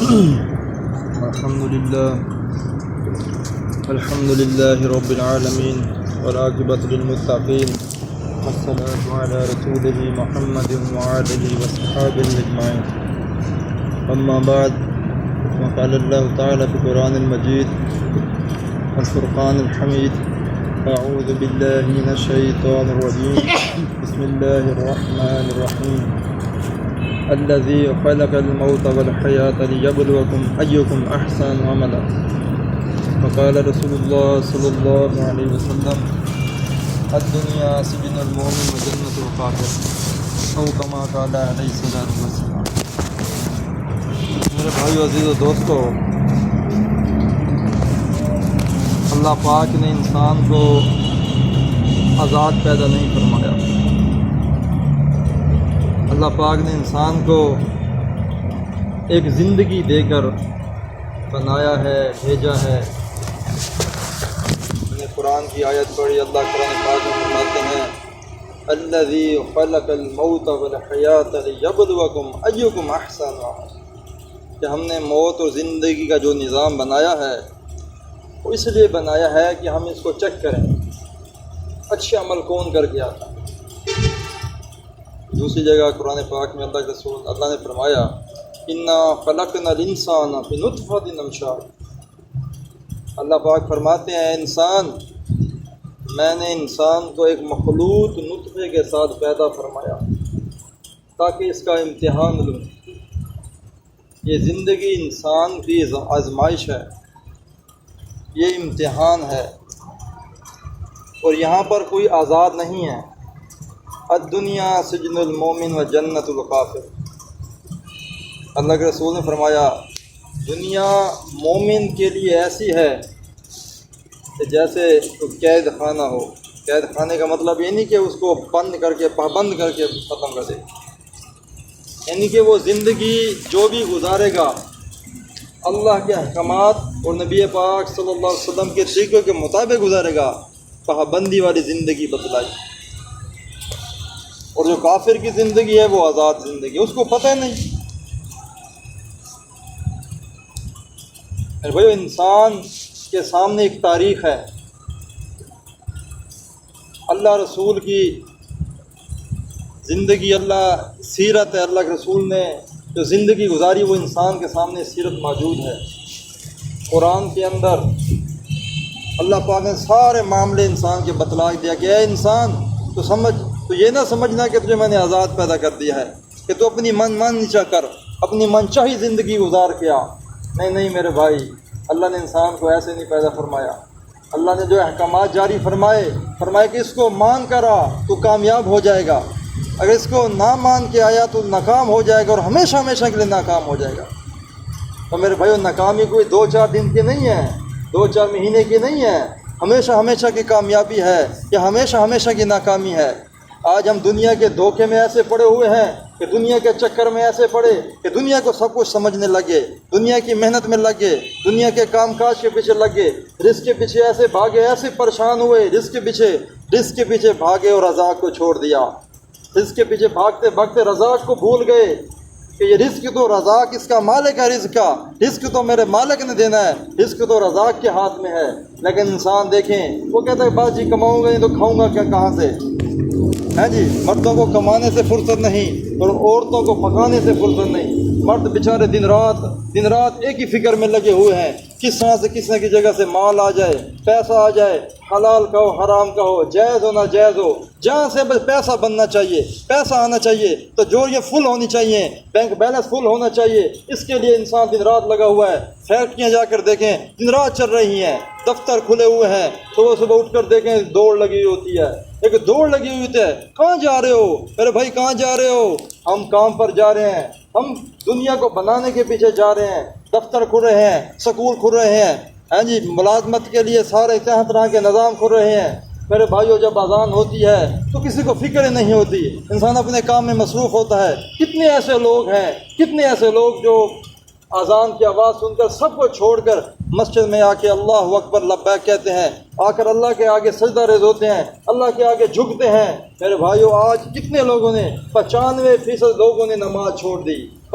الحمد لله رب العالمين والعاقبة للمتقين والصلاة على رسوله محمد وآله وصحبه أجمعين. أما بعد، وقال الله تعالى في القرآن المجيد والفرقان الحميد: أعوذ بالله من الشيطان الرجيم، بسم الله الرحمن الرحيم، الذي خلق الموت والحياة ليبلوكم أيكم أحسن عملا. وقال رسول الله صلی اللہ علیہ وسلم: الدنیا سجن المؤمن وجنت الکافر، او کما قال علیہ الصلوۃ والسلام. میرے بھائیو، عزیز و دوستو، اللہ پاک نے انسان کو آزاد پیدا نہیں فرمایا. اللہ پاک نے انسان کو ایک زندگی دے کر بنایا ہے، بھیجا ہے. قرآن کی آیت پڑھی، اللہ قرآن پاک میں فرماتے ہیں: الذی خلق الموت والحیاۃ لیبلوکم ایکم احسن عملا، کہ ہم نے موت اور زندگی کا جو نظام بنایا ہے وہ اس لیے بنایا ہے کہ ہم اس کو چیک کریں، اچھے عمل کون کر کے آتا. دوسری جگہ قرآن پاک میں اللہ نے فرمایا: انا خلقنا الانسان فی نطفۃ امشاج. اللہ پاک فرماتے ہیں: انسان، میں نے انسان کو ایک مخلوط نطفے کے ساتھ پیدا فرمایا تاکہ اس کا امتحان لوں. یہ زندگی انسان کی آزمائش ہے، یہ امتحان ہے، اور یہاں پر کوئی آزاد نہیں ہے. الدنیا سجن المومن و جنت الکافر. اللہ کے رسول نے فرمایا: دنیا مومن کے لیے ایسی ہے کہ جیسے قید خانہ ہو. قید خانے کا مطلب یہ نہیں کہ اس کو بند کر کے پابند کر کے ختم کر دے، یعنی کہ وہ زندگی جو بھی گزارے گا اللہ کے احکامات اور نبی پاک صلی اللہ علیہ وسلم کے طریقوں کے مطابق گزارے گا. پابندی والی زندگی بتلائی. اور جو کافر کی زندگی ہے وہ آزاد زندگی، اس کو پتہ ہی نہیں. بھائی، انسان کے سامنے ایک تاریخ ہے. اللہ رسول کی زندگی، اللہ سیرت ہے. اللہ کے رسول نے جو زندگی گزاری وہ انسان کے سامنے سیرت موجود ہے. قرآن کے اندر اللہ پاک نے سارے معاملے انسان کے بتلا دیا کہ اے انسان، تو سمجھ، تو یہ نہ سمجھنا کہ تجھے میں نے آزاد پیدا کر دیا ہے کہ تو اپنی منچا کر، اپنی منچاہی زندگی گزار کے آ. نہیں میرے بھائی، اللہ نے انسان کو ایسے نہیں پیدا فرمایا. اللہ نے جو احکامات جاری فرمائے کہ اس کو مان کر آ تو کامیاب ہو جائے گا، اگر اس کو نہ مان کے آیا تو ناکام ہو جائے گا، اور ہمیشہ کے لیے ناکام ہو جائے گا. تو میرے بھائیو، ناکامی کوئی 2-4 دن کی نہیں ہے، 2-4 مہینے کی نہیں ہے، ہمیشہ کی کامیابی ہے یا ہمیشہ کی ناکامی ہے. آج ہم دنیا کے دھوکے میں ایسے پڑے ہوئے ہیں کہ دنیا کے چکر میں ایسے پڑے کہ دنیا کو سب کچھ سمجھنے لگے، دنیا کی محنت میں لگے، دنیا کے کام کاج کے پیچھے لگے، رزق کے پیچھے ایسے بھاگے، ایسے پریشان ہوئے، رزق کے پیچھے بھاگے اور رزاق کو چھوڑ دیا. رزق کے پیچھے بھاگتے رزاق کو بھول گئے کہ یہ رزق تو رزاق اس کا مالک ہے. رزق تو میرے مالک نے دینا ہے، رزق تو رزاق کے ہاتھ میں ہے. لیکن انسان دیکھیں، وہ کہتا ہے بس جی کماؤں گا نہیں تو کھاؤں گا کیا، کہاں سے ہے جی. مردوں کو کمانے سے فرصت نہیں اور عورتوں کو پکانے سے فرصت نہیں. مرد بیچارے دن رات ایک ہی فکر میں لگے ہوئے ہیں، کس طرح سے کس کی جگہ سے مال آ جائے، پیسہ آ جائے، حلال کا ہو حرام کا ہو، جائز ہو نہ جائز ہو، جہاں سے بس پیسہ بننا چاہیے، پیسہ آنا چاہیے، تو جوڑیاں فل ہونی چاہیے، بینک بیلنس فل ہونا چاہیے. اس کے لیے انسان دن رات لگا ہوا ہے. فیکٹریاں جا کر دیکھیں، دن رات چل رہی ہیں، دفتر کھلے ہوئے ہیں، صبح اٹھ کر دیکھیں دوڑ لگی ہوئی ہوتی ہے. ایک دوڑ لگی ہوئی ہے. کہاں جا رہے ہو میرے بھائی، کہاں جا رہے ہو؟ ہم کام پر جا رہے ہیں، ہم دنیا کو بنانے کے پیچھے جا رہے ہیں. دفتر کھل رہے ہیں، سکول کھل رہے ہیں، ہاں جی، ملازمت کے لیے سارے طرح کے نظام کھل رہے ہیں. میرے بھائیو، جب اذان ہوتی ہے تو کسی کو فکر نہیں ہوتی، انسان اپنے کام میں مصروف ہوتا ہے. کتنے ایسے لوگ جو اذان کی آواز سن کر سب کو چھوڑ کر مسجد میں آ کے اللہ اکبر لبیک کہتے ہیں، آ کر اللہ کے آگے سجدہ ریز ہوتے ہیں، اللہ کے آگے جھکتے ہیں. میرے بھائیو، آج کتنے لوگوں نے 95% لوگوں نے نماز چھوڑ دی.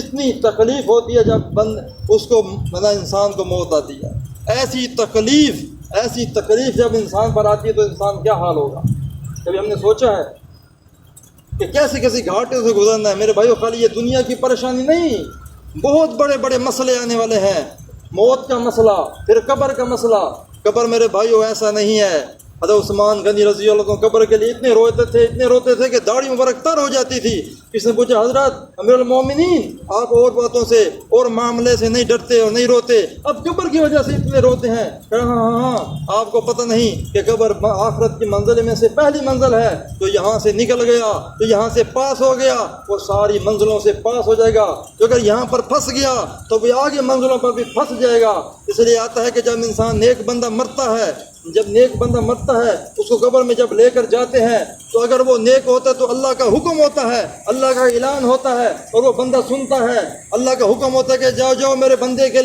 کتنی تکلیف ہوتی ہے جب اس کو انسان کو موت آتی ہے. ایسی تکلیف جب انسان پر آتی ہے تو انسان کیا حال ہوگا. کبھی ہم نے سوچا ہے کہ کیسے کیسے گھاٹے سے گزرنا ہے. میرے بھائیو خالی یہ دنیا کی پریشانی نہیں، بہت بڑے بڑے مسئلے آنے والے ہیں. موت کا مسئلہ، پھر قبر کا مسئلہ. قبر میرے بھائیو ایسا نہیں ہے. حضرت عثمان غنی رضی اللہ عنہ قبر کے لیے اتنے روتے تھے کہ داڑھی مبارک تر ہو جاتی تھی. کس نے پوچھا حضرت امیر المومنین آپ اور باتوں سے اور معاملے سے نہیں ڈرتے اور نہیں روتے، اب قبر کی وجہ سے اتنے روتے ہیں؟ ہاں آپ کو پتہ نہیں کہ قبر آخرت کی منزل میں سے پہلی منزل ہے. تو یہاں سے نکل گیا تو یہاں سے پاس ہو گیا وہ ساری منزلوں سے پاس ہو جائے گا. تو اگر یہاں پر پھنس گیا تو وہ آگے منزلوں پر بھی پھنس جائے گا. اس لیے آتا ہے کہ جب انسان نیک بندہ مرتا ہے، اس کو قبر میں جب لے کر جاتے ہیں تو اگر وہ نیک ہوتا ہے تو اللہ کا حکم ہوتا ہے، اللہ کا اعلان ہوتا ہے اور وہ بندہ سنتا ہے. اللہ کا حکم ہوتا ہے کہ جاؤ میرے بندے کے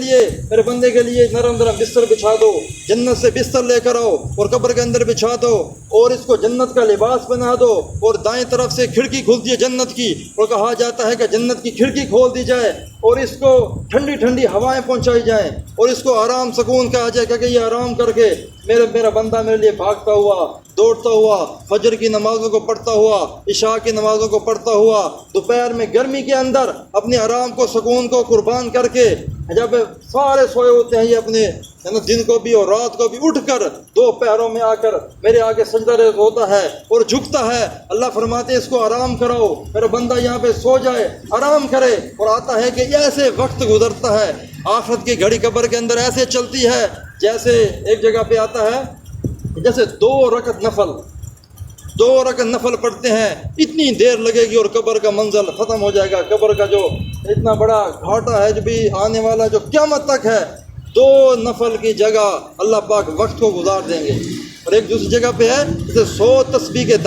لیے نرم بستر بچھا دو، جنت سے بستر لے کر آؤ اور قبر کے اندر بچھا دو اور اس کو جنت کا لباس بنا دو. اور دائیں طرف سے کھڑکی کھلتی ہے جنت کی اور کہا جاتا ہے کہ جنت کی کھڑکی کھول دی جائے اور اس کو ٹھنڈی ٹھنڈی ہوائیں پہنچائی جائیں اور اس کو آرام سکون کہا جائے کہ یہ آرام کر کے میرا بندہ میرے لیے بھاگتا ہوا، دوڑتا ہوا، فجر کی نمازوں کو پڑھتا ہوا، عشاء کی نمازوں کو پڑھتا ہوا، دوپہر میں گرمی کے اندر اپنے آرام کو سکون کو قربان کر کے جب سارے سوئے ہوتے ہیں یہ اپنے دن کو بھی اور رات کو بھی اٹھ کر دو پہروں میں آ کر میرے آگے سجدہ ریز ہوتا ہے اور جھکتا ہے. اللہ فرماتے ہیں اس کو آرام کراؤ، میرا بندہ یہاں پہ سو جائے، آرام کرے. اور آتا ہے کہ ایسے وقت گزرتا ہے، آخرت کی گھڑی قبر کے اندر ایسے چلتی ہے جیسے ایک جگہ پہ آتا ہے جیسے 2 رکعت نفل پڑھتے ہیں اتنی دیر لگے گی اور قبر کا منزل ختم ہو جائے گا. قبر کا جو اتنا بڑا گھاٹا ہے جو بھی آنے والا جو قیامت تک ہے، 2 نفل کی جگہ اللہ پاک وقت کو گزار دیں گے. اور ایک دوسری جگہ پہ ہے جیسے 100 تسبیح کے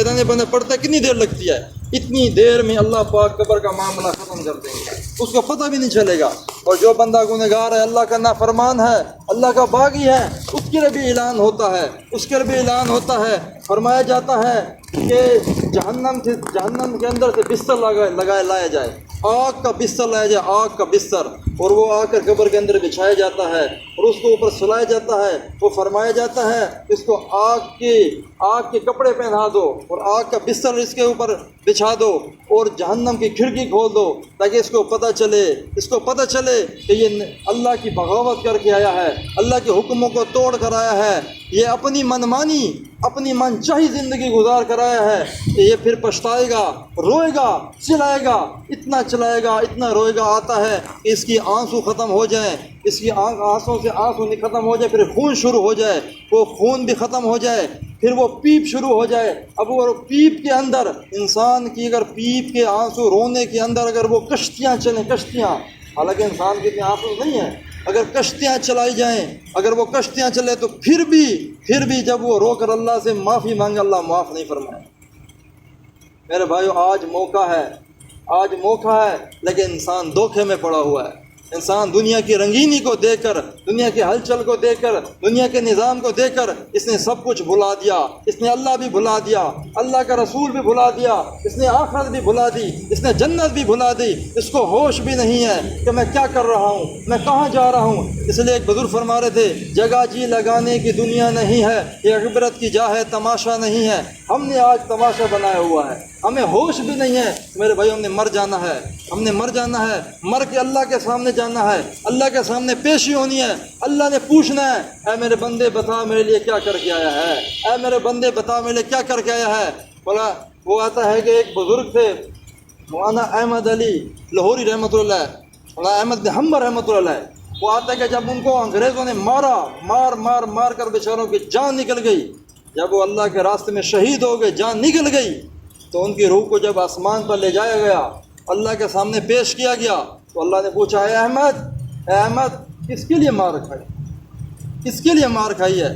دانے بندے پڑھتے ہیں، کتنی دیر لگتی ہے؟ اتنی دیر میں اللہ پاک قبر کا معاملہ ختم کر دیں گے، اس کو پتہ بھی نہیں چلے گا. اور جو بندہ گنہگار ہے، اللہ کا نافرمان ہے، اللہ کا باغی ہے، اس کے لیے بھی اعلان ہوتا ہے. فرمایا جاتا ہے کہ جہنم کے اندر سے بستر لایا جائے، آگ کا بستر لایا جائے، آگ کا بستر، اور وہ آ کر قبر کے اندر بچھایا جاتا ہے اور اس کو اوپر سلایا جاتا ہے. وہ فرمایا جاتا ہے اس کو آگ کے کپڑے پہنا دو اور آگ کا بستر اس کے اوپر بچھا دو اور جہنم کی کھڑکی کھول دو تاکہ اس کو پتہ چلے کہ یہ اللہ کی بغاوت کر کے آیا ہے، اللہ کے حکموں کو توڑ کر آیا ہے، یہ اپنی منمانی اپنی من چاہی زندگی گزار کر آیا ہے کہ یہ پھر پچھتائے گا، روئے گا، چلائے گا، اتنا چلائے گا، اتنا روئے گا. آتا ہے کہ اس کی آنسو ختم ہو جائیں، اس کی آنسوں سے آنسو نہیں ختم ہو جائے، پھر خون شروع ہو جائے، وہ خون بھی ختم ہو جائے، پھر وہ پیپ شروع ہو جائے. اب وہ پیپ کے اندر انسان کی اگر پیپ کے آنسو رونے کے اندر اگر وہ کشتیاں چلیں، حالانکہ انسان کے اتنے آنسو نہیں ہیں، اگر کشتیاں چلائی جائیں، اگر وہ کشتیاں چلے تو پھر بھی جب وہ رو کر اللہ سے معافی مانگے اللہ معاف نہیں فرمائے. میرے بھائیو آج موقع ہے لیکن انسان دھوکے میں پڑا ہوا ہے. انسان دنیا کی رنگینی کو دیکھ کر، دنیا کی ہلچل کو دیکھ کر، دنیا کے نظام کو دیکھ کر اس نے سب کچھ بھلا دیا. اس نے اللہ بھی بھلا دیا، اللہ کا رسول بھی بھلا دیا، اس نے آخرت بھی بھلا دی، اس نے جنت بھی بھلا دی. اس کو ہوش بھی نہیں ہے کہ میں کیا کر رہا ہوں، میں کہاں جا رہا ہوں. اس لیے ایک بزرگ فرما رہے تھے جگہ جی لگانے کی دنیا نہیں ہے، یہ عبرت کی جا ہے، تماشا نہیں ہے. ہم نے آج تماشا بنایا ہوا ہے، ہمیں ہوش بھی نہیں ہے. میرے بھائی ہم نے مر جانا ہے، مر کے اللہ کے سامنے جانا ہے، اللہ کے سامنے پیشی ہونی ہے. اللہ نے پوچھنا ہے اے میرے بندے بتا میرے لیے کیا کر کے آیا ہے، اے میرے بندے بتا میرے لیے کیا کر کے آیا ہے. بولا وہ آتا ہے کہ ایک بزرگ تھے مولانا احمد علی لاہوری رحمۃ اللہ، مولانا احمد بن حنبل رحمۃ اللہ. وہ آتا ہے کہ جب ان کو انگریزوں نے مار کر بیچاروں کی جان نکل گئی، جب وہ اللہ کے راستے میں شہید ہو گئے، جان نکل گئی، تو ان کی روح کو جب آسمان پر لے جایا گیا، اللہ کے سامنے پیش کیا گیا، تو اللہ نے پوچھا اے احمد کس کے لیے مار کھائی ہے؟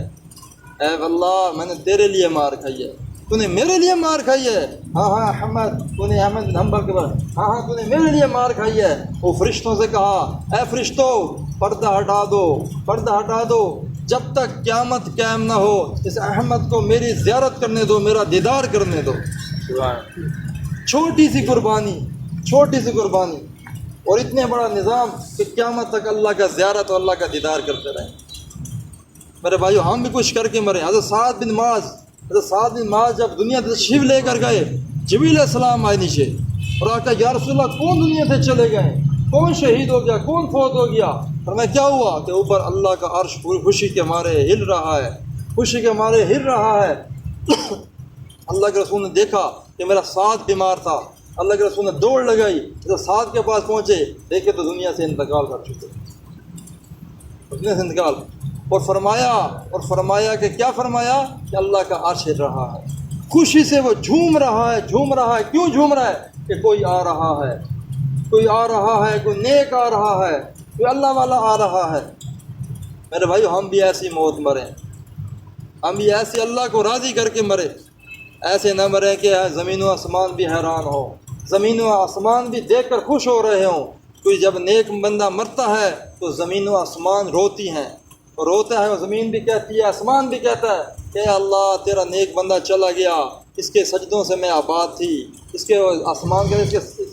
اے اللہ میں نے تیرے لیے مار کھائی ہے، تو نے میرے لیے مار کھائی ہے. ہاں احمد تو نے احمد بن حنبل کے بعد ہاں تو نے میرے لیے مار کھائی ہے. وہ فرشتوں سے کہا اے فرشتوں پردہ ہٹا دو جب تک قیامت قائم نہ ہو اس احمد کو میری زیارت کرنے دو، میرا دیدار کرنے دو. چھوٹی سی قربانی، چھوٹی سی قربانی اور اتنے بڑا نظام کہ قیامت تک اللہ کا زیارت اور اللہ کا دیدار کرتے رہیں۔ میرے بھائیو ہم بھی کچھ کر کے مرے۔ حضرت سعد بن معاذ جب دنیا سے تشریف لے کر گئے، جبریل علیہ السلام آئے نیچے اور آ کہا یا رسول اللہ کون دنیا سے چلے گئے، کون شہید ہو گیا، کون فوت ہو گیا؟ فرمایا کیا ہوا؟ کہ اوپر اللہ کا عرش خوشی کے مارے ہل رہا ہے، خوشی کے مارے ہل رہا ہے۔ اللہ کے رسول نے دیکھا کہ میرا سعد بیمار تھا، اللہ کے رسول نے دوڑ لگائی، جب سعد کے پاس پہنچے دیکھے تو دنیا سے انتقال کر چکے، دنیا سے انتقال۔ اور فرمایا کہ کیا فرمایا؟ کہ اللہ کا عرش ہل رہا ہے، خوشی سے وہ جھوم رہا ہے۔ کیوں جھوم رہا ہے؟ کہ کوئی آ رہا ہے، کوئی نیک آ رہا ہے، کوئی اللہ والا آ رہا ہے۔ میرے بھائیو ہم بھی ایسی موت مریں، ہم بھی ایسے اللہ کو راضی کر کے مرے، ایسے نہ مریں کہ زمین و آسمان بھی حیران ہو، زمین و آسمان بھی دیکھ کر خوش ہو رہے ہوں۔ کوئی جب نیک بندہ مرتا ہے تو زمین و آسمان روتی ہیں، روتا ہے، اور زمین بھی کہتی ہے، آسمان بھی کہتا ہے کہ اللہ تیرا نیک بندہ چلا گیا، اس کے سجدوں سے میں آباد تھی، اس کے آسمان کے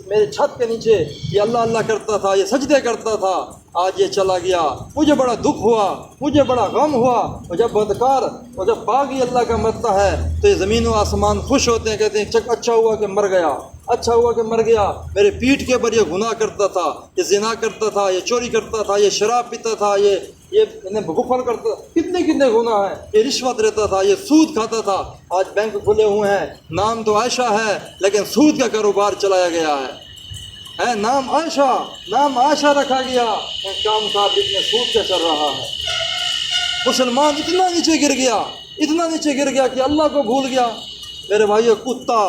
میرے چھت کے نیچے یہ اللہ کرتا تھا، یہ سجدے کرتا تھا، آج یہ چلا گیا، مجھے بڑا دکھ ہوا، مجھے بڑا غم ہوا۔ اور جب بدکار اور جب باغی اللہ کا مرتا ہے تو یہ زمین و آسمان خوش ہوتے ہیں، کہتے ہیں اچھا ہوا کہ مر گیا، اچھا ہوا کہ مر گیا، میرے پیٹھ کے اوپر یہ گناہ کرتا تھا، یہ زنا کرتا تھا، یہ چوری کرتا تھا، یہ شراب پیتا تھا، یہ غفل کرتا تھا، کتنے گناہ ہیں، یہ رشوت لیتا تھا، یہ سود کھاتا تھا۔ آج بینک کھلے ہوئے ہیں، نام تو عائشہ ہے لیکن سود کا کاروبار چلایا گیا ہے، نام عائشہ رکھا گیا، کام کاج میں سود کا چل رہا ہے۔ مسلمان اتنا نیچے گر گیا کہ اللہ کو بھول گیا۔ میرے بھائیو کتا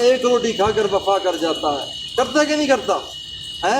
ایک روٹی کھا کر وفا کر جاتا ہے، کرتا ہے کہ نہیں کرتا ہے؟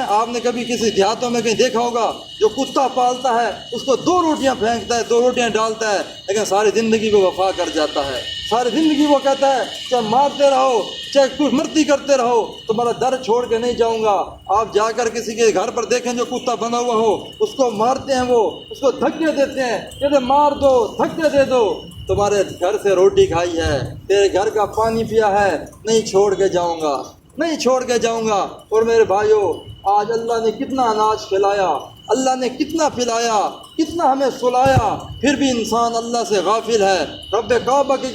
آپ نے کبھی کسی دیہاتوں میں کہیں دیکھا ہوگا جو کتا پالتا ہے اس کو 2 روٹیاں پھینکتا ہے، 2 روٹیاں ڈالتا ہے، لیکن ساری زندگی کو وفا کر جاتا ہے، ساری زندگی وہ کہتا ہے چاہے مارتے رہو، چاہے کچھ مرتی کرتے رہو، تمہارا در چھوڑ کے نہیں جاؤں گا۔ آپ جا کر کسی کے گھر پر دیکھیں جو کتا بنا ہوا ہو، اس کو مارتے ہیں، وہ اس کو دھکے دیتے ہیں، کہتے مار دو، دھکے دے دو۔ تمہارے گھر سے روٹی کھائی ہے، تیرے گھر کا پانی پیا ہے، نہیں چھوڑ کے جاؤں گا۔ اور میرے بھائیو آج اللہ نے کتنا اناج کھلایا، اللہ نے کتنا پلایا، کتنا ہمیں سلایا، پھر بھی انسان اللہ سے غافل ہے۔ رب کعبہ کی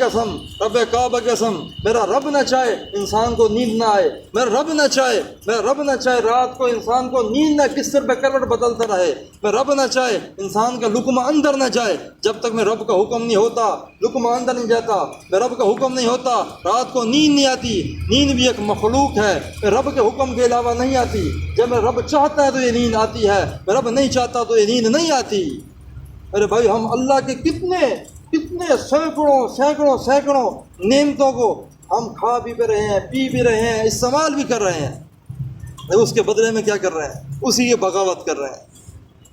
قسم، میرا رب نہ چاہے انسان کو نیند نہ آئے، میرا رب نہ چاہے رات کو انسان کو نیند نہ بستر پہ کروٹ بدلتا رہے، میرا رب نہ چاہے انسان کا لقمہ اندر نہ جائے۔ جب تک میں رب کا حکم نہیں ہوتا لقمہ اندر نہیں جاتا، میں رب کا حکم نہیں ہوتا رات کو نیند نہیں آتی۔ نیند بھی ایک مخلوق ہے، میں رب کے حکم کے علاوہ نہیں آتی۔ جب میں رب چاہتا ہے تو یہ نیند آتی ہے، میں رب نہیں چاہتا تو یہ نیند نہیں آتی۔ میرے بھائی ہم اللہ کے کتنے سینکڑوں نعمتوں کو ہم کھا بھی رہے ہیں، پی بھی رہے ہیں، استعمال بھی کر رہے ہیں، اس کے بدلے میں کیا کر رہے ہیں؟ اسی کی بغاوت کر رہے ہیں،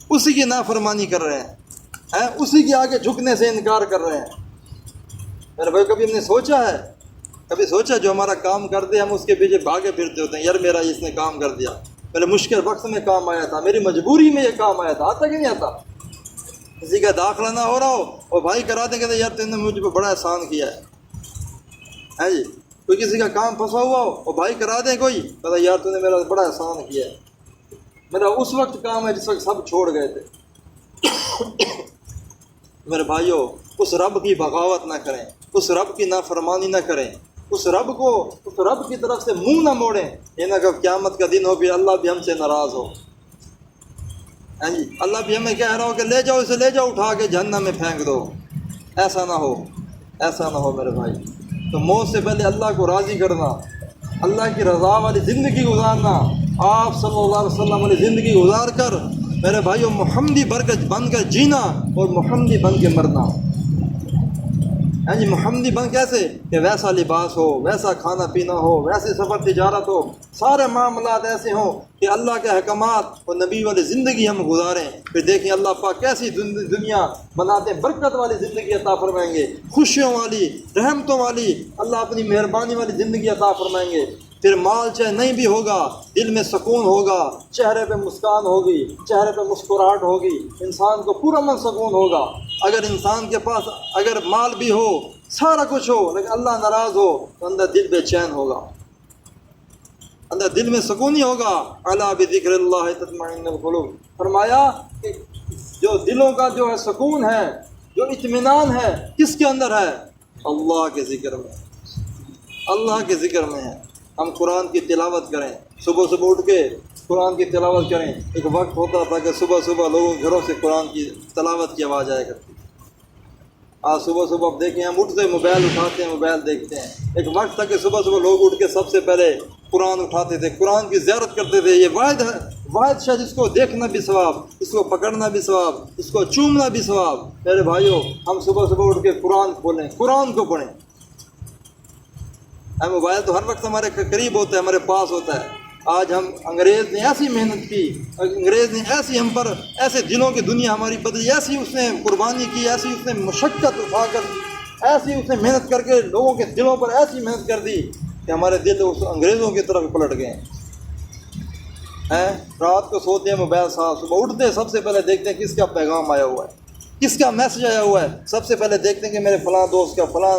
اسی کی نافرمانی کر رہے ہیں، اسی کے آگے جھکنے سے انکار کر رہے ہیں۔ میرے بھائی کبھی ہم نے سوچا جو ہمارا کام کر دے ہم اس کے پیچھے بھاگے پھرتے ہوتے ہیں، یار میرا اس نے کام کر دیا، میرے مشکل وقت میں کام آیا تھا، میری مجبوری میں یہ کام آیا تھا، آتا کہ نہیں آتا؟ کسی کا داخلہ نہ ہو رہا ہو اور بھائی کرا دیں، کہتے یار تم نے مجھ پہ بڑا احسان کیا ہے جی۔ کوئی کسی کا کام پھنسا ہوا ہو اور بھائی کرا دیں کوئی، کہتا یار تم نے میرا بڑا احسان کیا ہے، میرا اس وقت کام ہے جس وقت سب چھوڑ گئے تھے۔ میرے بھائیو اس رب کی بغاوت نہ کریں، اس رب کی نافرمانی نہ کریں، اس رب کی طرف سے منہ نہ موڑیں، یہ نہ کہ قیامت کا دن ہو بھی اللہ بھی ہم سے ناراض ہو، جی اللہ بھی ہمیں کہہ رہا ہو کہ لے جاؤ اٹھا کے جہنم میں پھینک دو۔ ایسا نہ ہو میرے بھائی۔ تو موت سے پہلے اللہ کو راضی کرنا، اللہ کی رضا والی زندگی گزارنا، آپ صلی اللہ علیہ وسلم والی زندگی گزار کر میرے بھائیو محمدی بن کر جینا اور محمدی بن کے مرنا۔ جی محمدی بن کیسے؟ کہ ویسا لباس ہو، ویسا کھانا پینا ہو، ویسے سفر تجارت ہو، سارے معاملات ایسے ہوں کہ اللہ کے احکامات اور نبی والی زندگی ہم گزاریں۔ پھر دیکھیں اللہ پاک کیسی دنیا بناتے ہیں، برکت والی زندگی عطا فرمائیں گے، خوشیوں والی، رحمتوں والی، اللہ اپنی مہربانی والی زندگی عطا فرمائیں گے۔ پھر مال چاہے نہیں بھی ہوگا، دل میں سکون ہوگا، چہرے پہ مسکان ہوگی، چہرے پہ مسکراہٹ ہوگی، انسان کو پورا من سکون ہوگا۔ اگر انسان کے پاس اگر مال بھی ہو، سارا کچھ ہو، لیکن اللہ ناراض ہو تو اندر دل بے چین ہوگا۔ اندر دل میں سکون ہی ہوگا. الا بذکراللہ تطمئن القلوب. فرمایا کہ جو دلوں کا جو ہے سکون ہے، جو اطمینان ہے، کس کے اندر ہے؟ اللہ کے ذکر میں. اللہ کے ذکر میں ہے. ہم قرآن کی تلاوت کریں، صبح صبح اٹھ کے قرآن کی تلاوت کریں. ایک وقت ہوتا تھا کہ صبح صبح لوگوں کے گھروں سے قرآن کی تلاوت کی آواز آیا کرتی. آج صبح صبح اب دیکھیں ہم اٹھتے موبائل اٹھاتے ہیں، موبائل دیکھتے ہیں. ایک وقت تھا کہ صبح صبح لوگ اٹھ کے سب سے پہلے قرآن اٹھاتے تھے، قرآن کی زیارت کرتے تھے. یہ واحد شاید اس کو دیکھنا بھی ثواب، اس کو پکڑنا بھی ثواب، اس کو چومنا بھی ثواب. میرے بھائیوں، ہم صبح صبح اٹھ کے قرآن کھولیں، قرآن کو پڑھیں. موبائل تو ہر وقت ہمارے قریب ہوتا ہے، ہمارے پاس ہوتا ہے. آج ہم انگریز نے ایسی محنت کی، انگریز نے ایسی ہم پر ایسے دنوں کی دنیا ہماری بدلی، ایسی اس نے قربانی کی، ایسی اس نے مشقت اٹھا کر، ایسی اس نے محنت کر کے لوگوں کے دلوں پر ایسی محنت کر دی کہ ہمارے دل اس انگریزوں کی طرف پلٹ گئے ہیں. رات کو سوتے ہیں موبائل صاحب، صبح اٹھتے ہیں سب سے پہلے دیکھتے ہیں کس کا پیغام آیا ہوا ہے، کس کا میسج آیا ہوا ہے. سب سے پہلے دیکھتے ہیں کہ میرے فلاں دوست کا، فلاں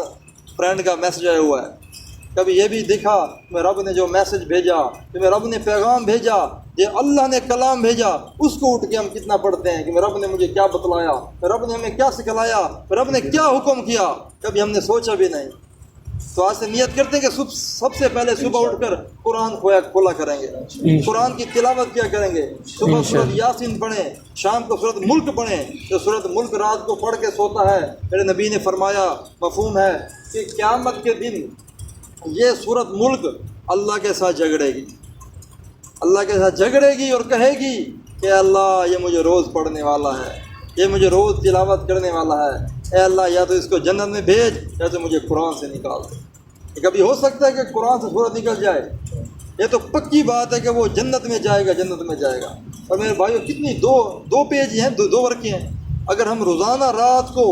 فرینڈ کا میسج آیا ہوا ہے. کبھی یہ بھی دیکھا کہ رب نے جو میسج بھیجا، کہ رب نے پیغام بھیجا، یہ اللہ نے کلام بھیجا، اس کو اٹھ کے ہم کتنا پڑھتے ہیں کہ رب نے مجھے کیا بتلایا، رب نے ہمیں کیا سکھلایا، رب نے کیا حکم کیا. کبھی ہم نے سوچا بھی نہیں. تو آج سے نیت کرتے ہیں کہ سب سے پہلے صبح اٹھ کر قرآن کھولا کریں گے، قرآن کی تلاوت کیا کریں گے. صبح سورۃ یاسین پڑھیں، شام کو سورۃ ملک پڑھیں. جو سورۃ ملک رات کو پڑھ کے سوتا ہے، میرے نبی نے فرمایا، مفہوم ہے کہ قیامت کے دن یہ سورۃ ملک اللہ کے ساتھ جھگڑے گی، اللہ کے ساتھ جھگڑے گی اور کہے گی کہ اللہ یہ مجھے روز پڑھنے والا ہے، یہ مجھے روز تلاوت کرنے والا ہے. اے اللہ یا تو اس کو جنت میں بھیج یا تو مجھے قرآن سے نکال دے. کبھی ہو سکتا ہے کہ قرآن سے سورت نکل جائے؟ یہ تو پکی بات ہے کہ وہ جنت میں جائے گا، جنت میں جائے گا. اور میرے بھائیو کتنی دو پیج ہیں، دو ورقے ہیں. اگر ہم روزانہ رات کو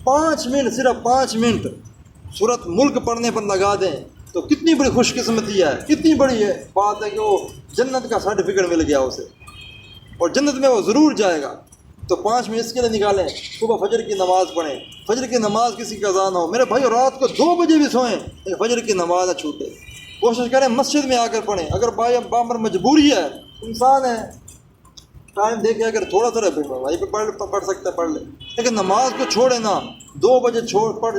5 منٹ، صرف 5 منٹ سورۃ ملک پڑھنے پر لگا دیں تو کتنی بڑی خوش قسمتی ہے، کتنی بڑی ہے بات ہے کہ وہ جنت کا سرٹیفکیٹ مل گیا اسے، اور جنت میں وہ ضرور جائے گا. تو 5 منٹ اس کے لیے نکالیں. صبح فجر کی نماز پڑھیں. فجر کی نماز کسی کا اذان ہو، میرے بھائی رات کو 2 بجے بھی سوئیں، فجر کی نماز نہ چھوٹے. کوشش کریں مسجد میں آ کر پڑھیں. اگر بامر مجبوری ہے، انسان ہے، ٹائم دیکھے اگر تھوڑا سا وہیں پہ پڑھ سکتا ہے پڑھ لے، لیکن نماز کو چھوڑے نا. 2 بجے پڑھ